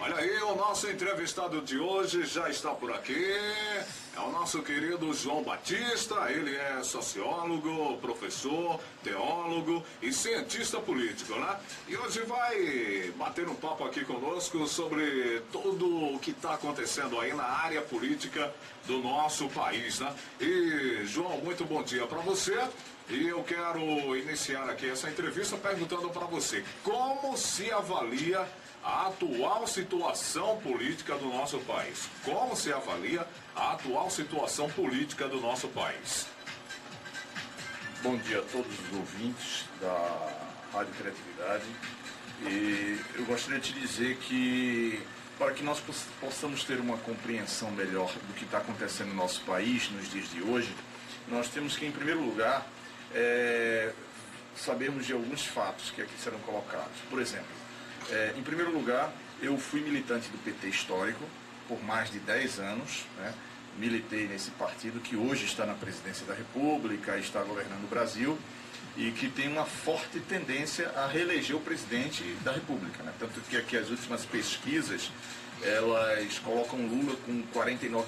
Olha aí, o nosso entrevistado de hoje já está por aqui. É o nosso querido João Batista. Ele é sociólogo, professor, teólogo e cientista político, né? E hoje vai bater um papo aqui conosco sobre tudo o que está acontecendo aí na área política do nosso país, né? E, João, muito bom dia para você. E eu quero iniciar aqui essa entrevista perguntando para você como se avalia a atual situação política do nosso país. Como se avalia a atual situação política do nosso país? Bom dia a todos os ouvintes da Rádio Criatividade. E eu gostaria de dizer que, para que nós possamos ter uma compreensão melhor do que está acontecendo no nosso país nos dias de hoje, nós temos que, em primeiro lugar, sabermos de alguns fatos que aqui serão colocados. Por exemplo, em primeiro lugar, eu fui militante do PT histórico por mais de 10 anos, né? Militei nesse partido que hoje está na presidência da República, está governando o Brasil e que tem uma forte tendência a reeleger o presidente da República, né? Tanto que aqui as últimas pesquisas, elas colocam Lula com 49%,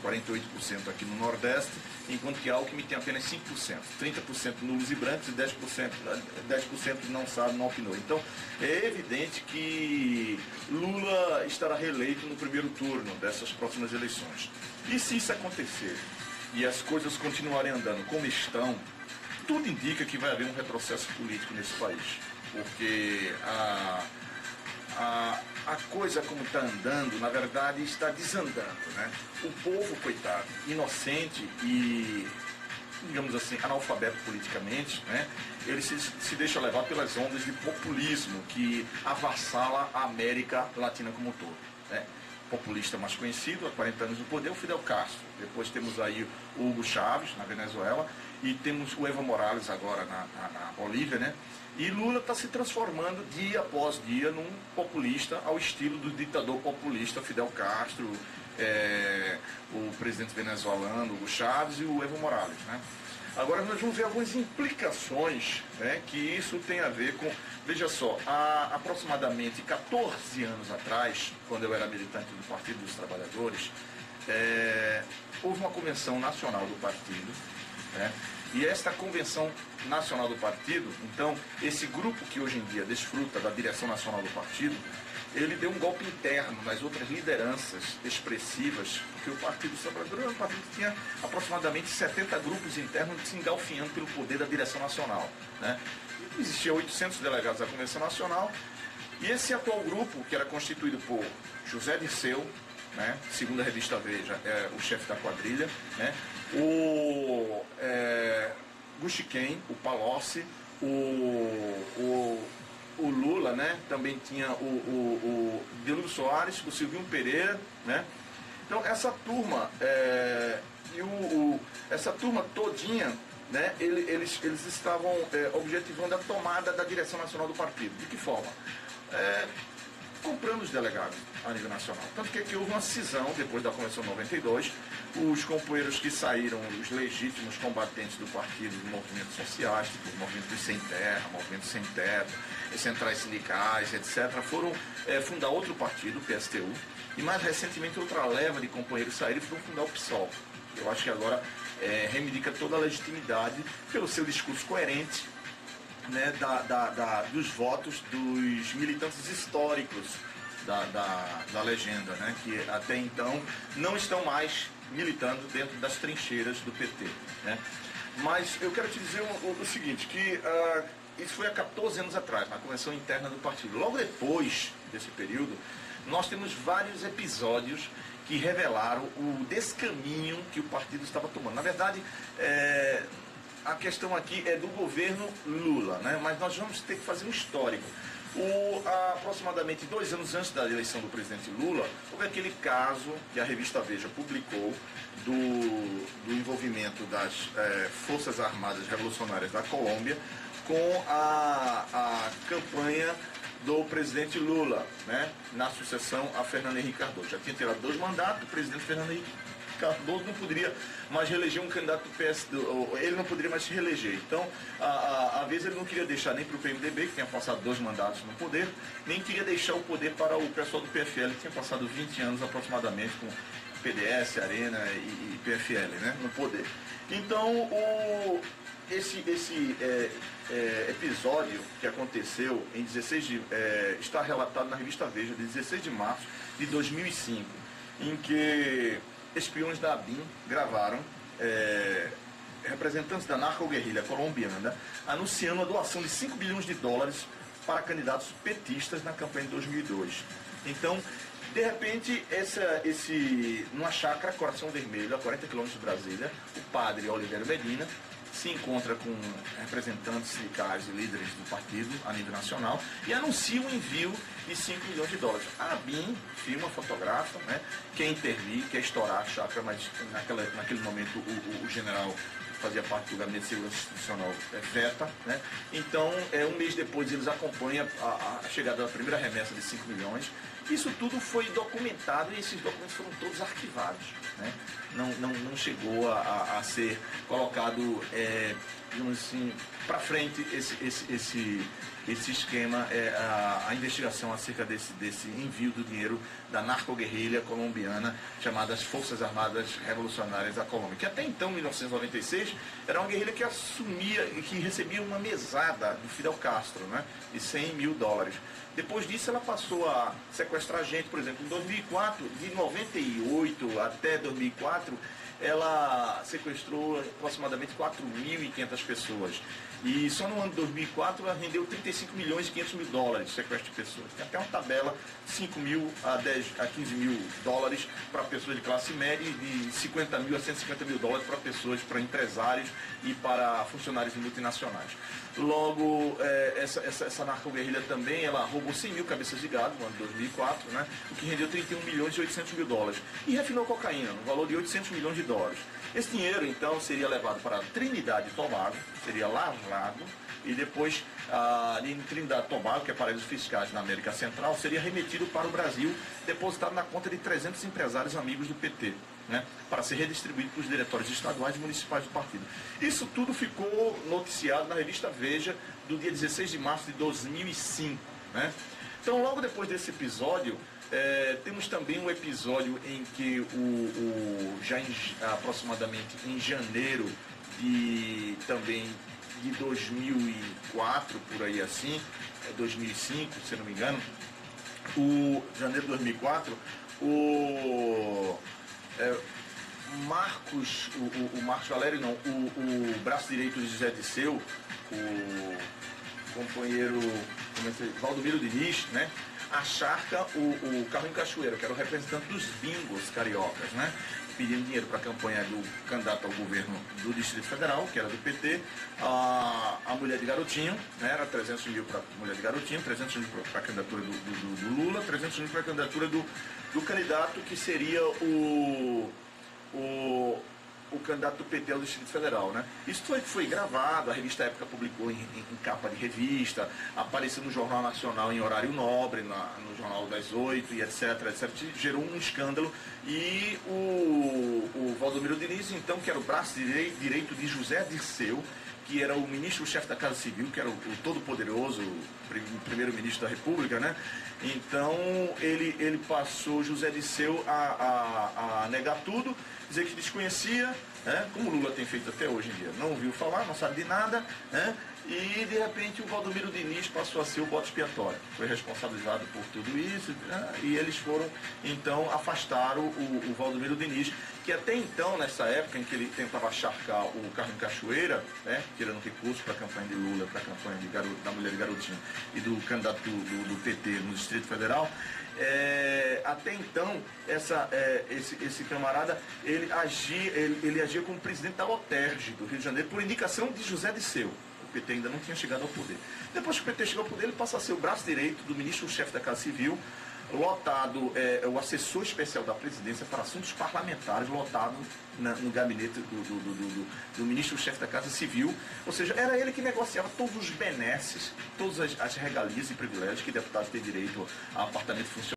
48% aqui no Nordeste, enquanto que Alckmin tem apenas 5%, 30% nulos e brancos e 10% não sabe, não opinou. Então, é evidente que Lula estará reeleito no primeiro turno dessas próximas eleições. E se isso acontecer e as coisas continuarem andando como estão, tudo indica que vai haver um retrocesso político nesse país, porque a coisa como está andando, na verdade, está desandando, né? O povo, coitado, inocente e, digamos assim, analfabeto politicamente, né? Ele se deixa levar pelas ondas de populismo que avassala a América Latina como um todo, né? Populista mais conhecido, há 40 anos no poder, o Fidel Castro. Depois temos aí o Hugo Chávez, na Venezuela, e temos o Evo Morales agora na Bolívia, né? E Lula está se transformando dia após dia num populista ao estilo do ditador populista Fidel Castro, o presidente venezuelano Hugo Chávez e o Evo Morales, né? Agora nós vamos ver algumas implicações, né, que isso tem a ver com... Veja só, há aproximadamente 14 anos atrás, quando eu era militante do Partido dos Trabalhadores, houve uma convenção nacional do partido, né? E esta convenção nacional do partido, então, esse grupo que hoje em dia desfruta da direção nacional do partido, ele deu um golpe interno nas outras lideranças expressivas, porque o Partido dos Trabalhadores era um partido que tinha aproximadamente 70 grupos internos se engalfinhando pelo poder da direção nacional, né? Existiam 800 delegados da Convenção Nacional, e esse atual grupo, que era constituído por José Dirceu, né, segundo a revista Veja, o chefe da quadrilha, né, o Guxiquem, o Palocci, o Lula, né, também tinha o Delúcio Soares, o Silvinho Pereira, né. Então essa turma essa turma todinha, né, eles estavam objetivando a tomada da direção nacional do partido. De que forma? Comprando os delegados a nível nacional. Tanto que aqui houve uma cisão, depois da Convenção 92, os companheiros que saíram, os legítimos combatentes do partido, de movimentos sociais, tipo o Movimento dos Sem Terra, Movimento Sem Teto, centrais sindicais, etc., foram fundar outro partido, o PSTU, e mais recentemente outra leva de companheiros saíram e foram fundar o PSOL. Eu acho que agora reivindica toda a legitimidade pelo seu discurso coerente, né, dos votos dos militantes históricos da legenda, né, que até então não estão mais militando dentro das trincheiras do PT, né. Mas eu quero te dizer o seguinte, que isso foi há 14 anos atrás, na convenção interna do partido. Logo depois desse período, nós temos vários episódios que revelaram o descaminho que o partido estava tomando. Na verdade, a questão aqui é do governo Lula, né? Mas nós vamos ter que fazer um histórico. Aproximadamente 2 anos antes da eleição do presidente Lula, houve aquele caso que a revista Veja publicou do envolvimento das Forças Armadas Revolucionárias da Colômbia com a campanha do presidente Lula, né, na sucessão a Fernando Henrique Cardoso. Já tinha tirado 2 mandatos, o presidente Fernando Henrique Cardoso não poderia mais reeleger um candidato do PSD, ele não poderia mais se reeleger. Então, às vezes ele não queria deixar nem para o PMDB, que tinha passado 2 mandatos no poder, nem queria deixar o poder para o pessoal do PFL, que tinha passado 20 anos aproximadamente com PDS, Arena e PFL, né, no poder. Então, esse episódio que aconteceu em 16 de... está relatado na revista Veja, de 16 de março de 2005, em que espiões da ABIN gravaram representantes da narco-guerrilha colombiana anunciando a doação de 5 bilhões de dólares para candidatos petistas na campanha de 2002. Então, de repente, numa chácara Coração Vermelho, a 40 quilômetros de Brasília, o padre Oliveira Medina se encontra com representantes sindicais e líderes do partido a nível nacional e anuncia o envio de 5 milhões de dólares. A ABIN filma, fotografa, né, quer intervir, quer estourar a chácara, mas naquele momento o general fazia parte do Gabinete de Segurança Institucional veta, né? Então, um mês depois eles acompanham a chegada da primeira remessa de 5 milhões. Isso tudo foi documentado e esses documentos foram todos arquivados, né? Não chegou a ser colocado, digamos assim, para frente esse esquema, a investigação acerca desse envio do dinheiro da narco-guerrilha colombiana chamada as Forças Armadas Revolucionárias da Colômbia, que até então, em 1996, era uma guerrilha que que recebia uma mesada do Fidel Castro, né, de 100 mil dólares. Depois disso, ela passou a sequestrar gente, por exemplo, em 2004, de 98 até 2004, ela sequestrou aproximadamente 4.500 pessoas. E só no ano de 2004 ela rendeu 35 milhões e 500 mil dólares de sequestro de pessoas. Tem até uma tabela de 5 mil a 15 mil dólares para pessoas de classe média e de 50 mil a 150 mil dólares para pessoas, para empresários e para funcionários multinacionais. Logo, essa narco-guerrilha também, ela roubou 100 mil cabeças de gado no ano de 2004, né, o que rendeu 31 milhões e 800 mil dólares. E refinou cocaína, no valor de 800 milhões de dólares. Esse dinheiro, então, seria levado para Trinidad e Tobago, seria lavado, e depois, em Trinidad e Tobago, que é paraíso fiscais na América Central, seria remetido para o Brasil, depositado na conta de 300 empresários amigos do PT, né, para ser redistribuído para os diretórios estaduais e municipais do partido. Isso tudo ficou noticiado na revista Veja, do dia 16 de março de 2005. Né? Então, logo depois desse episódio, temos também um episódio em que aproximadamente em janeiro de 2004, por aí assim, 2005, se não me engano, janeiro de 2004, o Marcos Valério, não, o braço direito de José Disseu, o companheiro Valdomiro Diniz, né, acharca o Carlinho Cachoeira, que era o representante dos bingos cariocas, né, pedindo dinheiro para a campanha do candidato ao governo do Distrito Federal, que era do PT, a mulher de Garotinho, né, era 300 mil para a mulher de Garotinho, 300 mil para a candidatura do Lula, 300 mil para a candidatura do candidato que seria o candidato do PT ao Distrito Federal, né? Isso foi gravado, a revista Época publicou em capa de revista, apareceu no Jornal Nacional em horário nobre, no Jornal das 8 e etc, gerou um escândalo e o Valdomiro Diniz, então, que era o braço direito de José Dirceu, que era o ministro-chefe da Casa Civil, que era o todo-poderoso primeiro-ministro da República, né? Então, ele passou José Dirceu a negar tudo, dizer que desconhecia, né, como o Lula tem feito até hoje em dia. Não ouviu falar, não sabe de nada, né, e de repente o Valdomiro Diniz passou a ser o bode expiatório. Foi responsabilizado por tudo isso, né, e eles foram, então, afastar o Valdomiro Diniz, que até então, nessa época em que ele tentava acharcar o Carlinho Cachoeira, né, tirando recursos para a campanha de Lula, para a campanha da mulher de Garotinho e do candidato do PT no Distrito Federal, até então, esse camarada, ele agia como presidente da Loterge do Rio de Janeiro por indicação de José Dirceu. O PT ainda não tinha chegado ao poder. Depois que o PT chegou ao poder, ele passa a ser o braço direito do ministro-chefe da Casa Civil, lotado, o assessor especial da presidência para assuntos parlamentares, lotado no gabinete do ministro-chefe da Casa Civil. Ou seja, era ele que negociava todos os benesses, todas as regalias e privilégios que deputados têm direito a apartamento funcional.